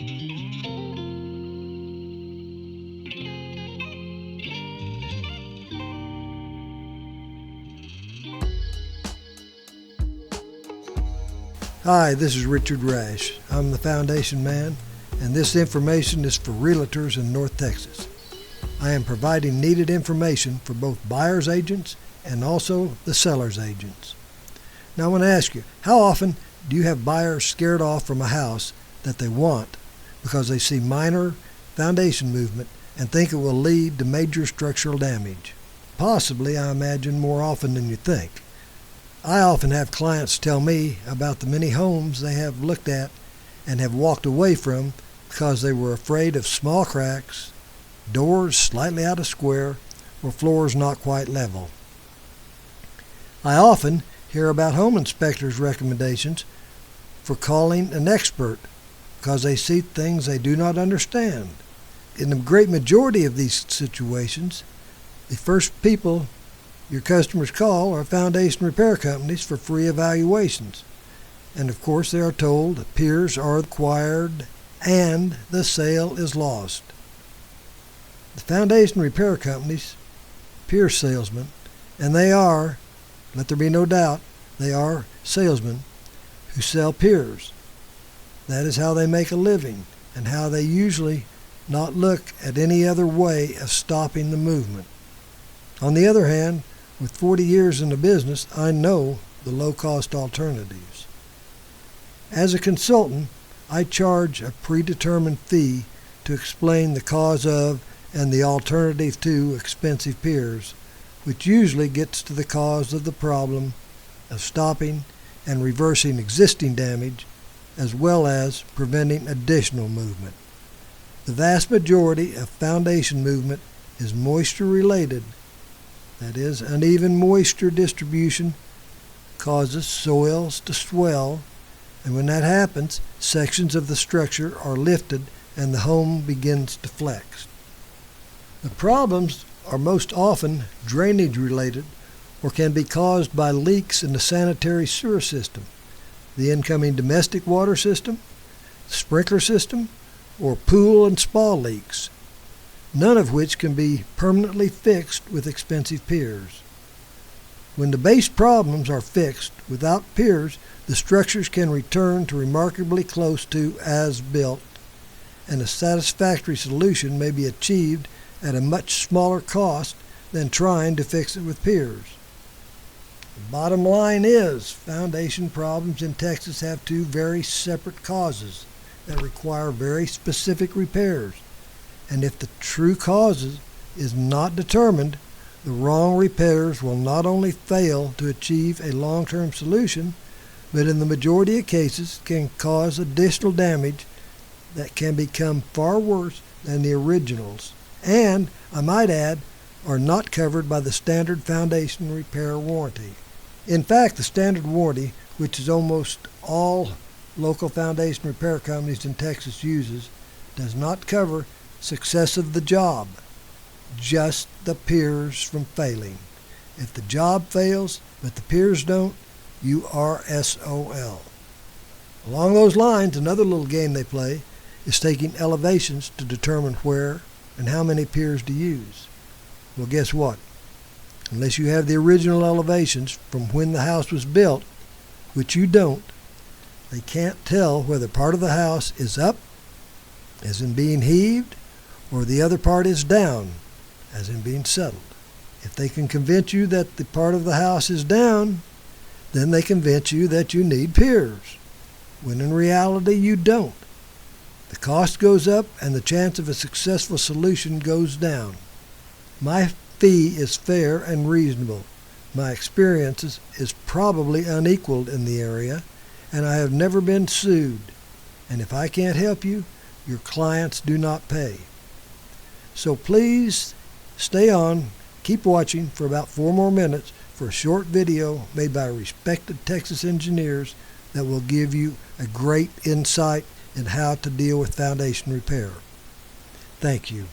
Hi, this is Richard Rash. I'm the foundation man, and this information is for realtors in North Texas. I am providing needed information for both buyer's agents and also the seller's agents. Now I want to ask you, how often do you have buyers scared off from a house that they want because they see minor foundation movement and think it will lead to major structural damage? Possibly, I imagine, more often than you think. I often have clients tell me about the many homes they have looked at and have walked away from because they were afraid of small cracks, doors slightly out of square, or floors not quite level. I often hear about home inspectors' recommendations for calling an expert because they see things they do not understand. In the great majority of these situations, the first people your customers call are foundation repair companies for free evaluations. And of course they are told that peers are required and the sale is lost. The foundation repair companies, peer salesmen, and they are, let there be no doubt, they are salesmen who sell peers. That is how they make a living and how they usually not look at any other way of stopping the movement. On the other hand, with 40 years in the business, I know the low-cost alternatives. As a consultant, I charge a predetermined fee to explain the cause of and the alternative to expensive peers, which usually gets to the cause of the problem of stopping and reversing existing damage, as well as preventing additional movement. The vast majority of foundation movement is moisture-related. That is, uneven moisture distribution causes soils to swell, and when that happens, sections of the structure are lifted and the home begins to flex. The problems are most often drainage related or can be caused by leaks in the sanitary sewer system, the incoming domestic water system, sprinkler system, or pool and spa leaks, none of which can be permanently fixed with expensive piers. When the base problems are fixed without piers, the structures can return to remarkably close to as built, and a satisfactory solution may be achieved at a much smaller cost than trying to fix it with piers. The bottom line is, foundation problems in Texas have two very separate causes that require very specific repairs. And if the true causes is not determined, the wrong repairs will not only fail to achieve a long-term solution, but in the majority of cases can cause additional damage that can become far worse than the originals, and, I might add, are not covered by the standard foundation repair warranty. In fact, the standard warranty, which is almost all local foundation repair companies in Texas uses, does not cover success of the job, just the piers from failing. If the job fails, but the piers don't, you are SOL. Along those lines, another little game they play is taking elevations to determine where and how many piers to use. Well, guess what? Unless you have the original elevations from when the house was built, which you don't, they can't tell whether part of the house is up, as in being heaved, or the other part is down, as in being settled. If they can convince you that the part of the house is down, then they convince you that you need piers, when in reality you don't. The cost goes up and the chance of a successful solution goes down. My fee is fair and reasonable. My experience is probably unequaled in the area, and I have never been sued. And if I can't help you, your clients do not pay. So please stay on, keep watching for about 4 more minutes for a short video made by respected Texas engineers that will give you a great insight in how to deal with foundation repair. Thank you.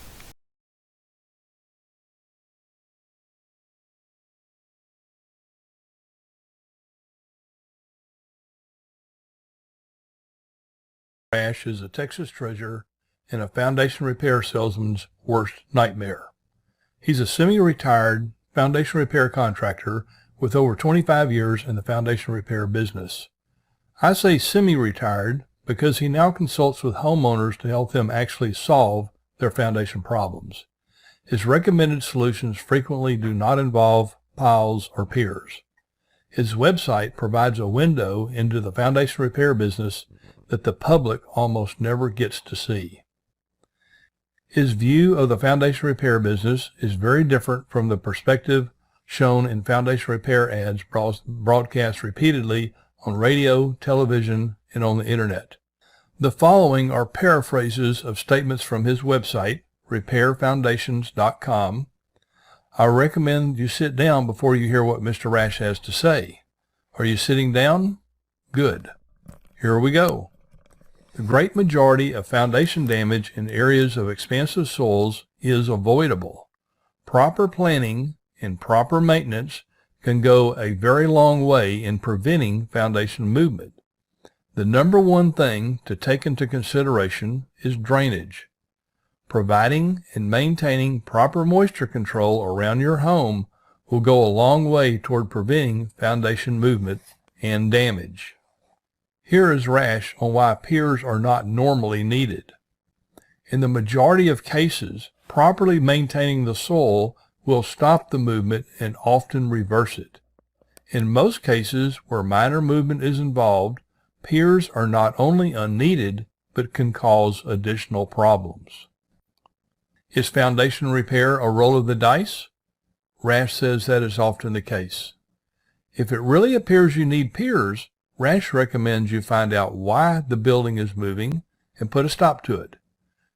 Rash is a Texas treasure and a foundation repair salesman's worst nightmare. He's a semi-retired foundation repair contractor with over 25 years in the foundation repair business. I say semi-retired because he now consults with homeowners to help them actually solve their foundation problems. His recommended solutions frequently do not involve piles or piers. His website provides a window into the foundation repair business that the public almost never gets to see. His view of the foundation repair business is very different from the perspective shown in foundation repair ads broadcast repeatedly on radio, television, and on the internet. The following are paraphrases of statements from his website, repairfoundations.com. I recommend you sit down before you hear what Mr. Rash has to say. Are you sitting down? Good. Here we go. The great majority of foundation damage in areas of expansive soils is avoidable. Proper planning and proper maintenance can go a very long way in preventing foundation movement. The number one thing to take into consideration is drainage. Providing and maintaining proper moisture control around your home will go a long way toward preventing foundation movement and damage. Here is Rash on why piers are not normally needed. In the majority of cases, properly maintaining the soil will stop the movement and often reverse it. In most cases where minor movement is involved, piers are not only unneeded, but can cause additional problems. Is foundation repair a roll of the dice? Rash says that is often the case. If it really appears you need piers, Rash recommends you find out why the building is moving and put a stop to it.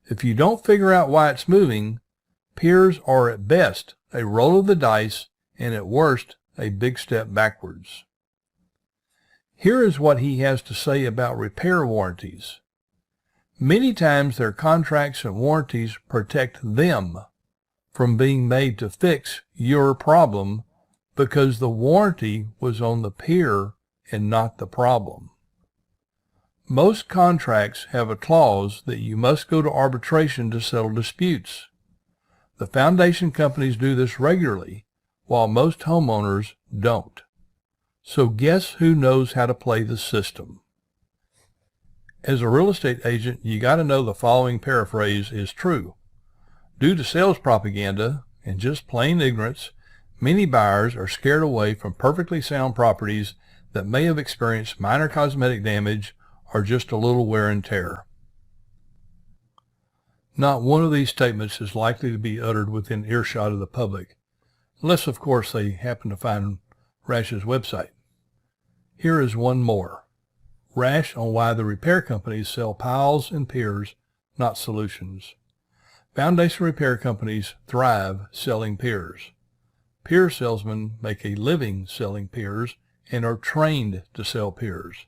If you don't figure out why it's moving, piers are at best a roll of the dice and at worst a big step backwards. Here is what he has to say about repair warranties. Many times their contracts and warranties protect them from being made to fix your problem because the warranty was on the pier and not the problem. Most contracts have a clause that you must go to arbitration to settle disputes. The foundation companies do this regularly, while most homeowners don't. So guess who knows how to play the system? As a real estate agent, you got to know the following paraphrase is true. Due to sales propaganda and just plain ignorance, many buyers are scared away from perfectly sound properties that may have experienced minor cosmetic damage or just a little wear and tear. Not one of these statements is likely to be uttered within earshot of the public, unless of course they happen to find Rash's website. Here is one more. Rash on why the repair companies sell piles and piers, not solutions. Foundation repair companies thrive selling piers. Pier salesmen make a living selling piers and are trained to sell piers.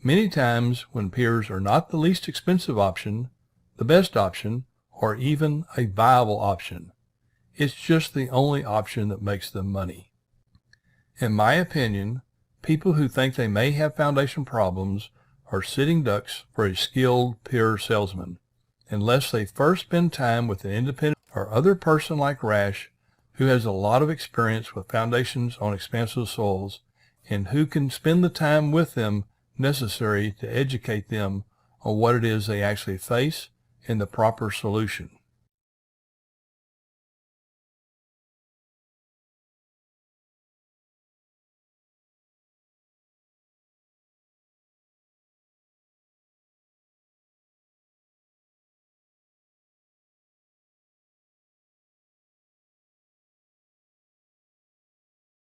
Many times when piers are not the least expensive option, the best option, or even a viable option, it's just the only option that makes them money. In my opinion, people who think they may have foundation problems are sitting ducks for a skilled pier salesman, unless they first spend time with an independent or other person like Rash who has a lot of experience with foundations on expansive soils and who can spend the time with them necessary to educate them on what it is they actually face and the proper solution.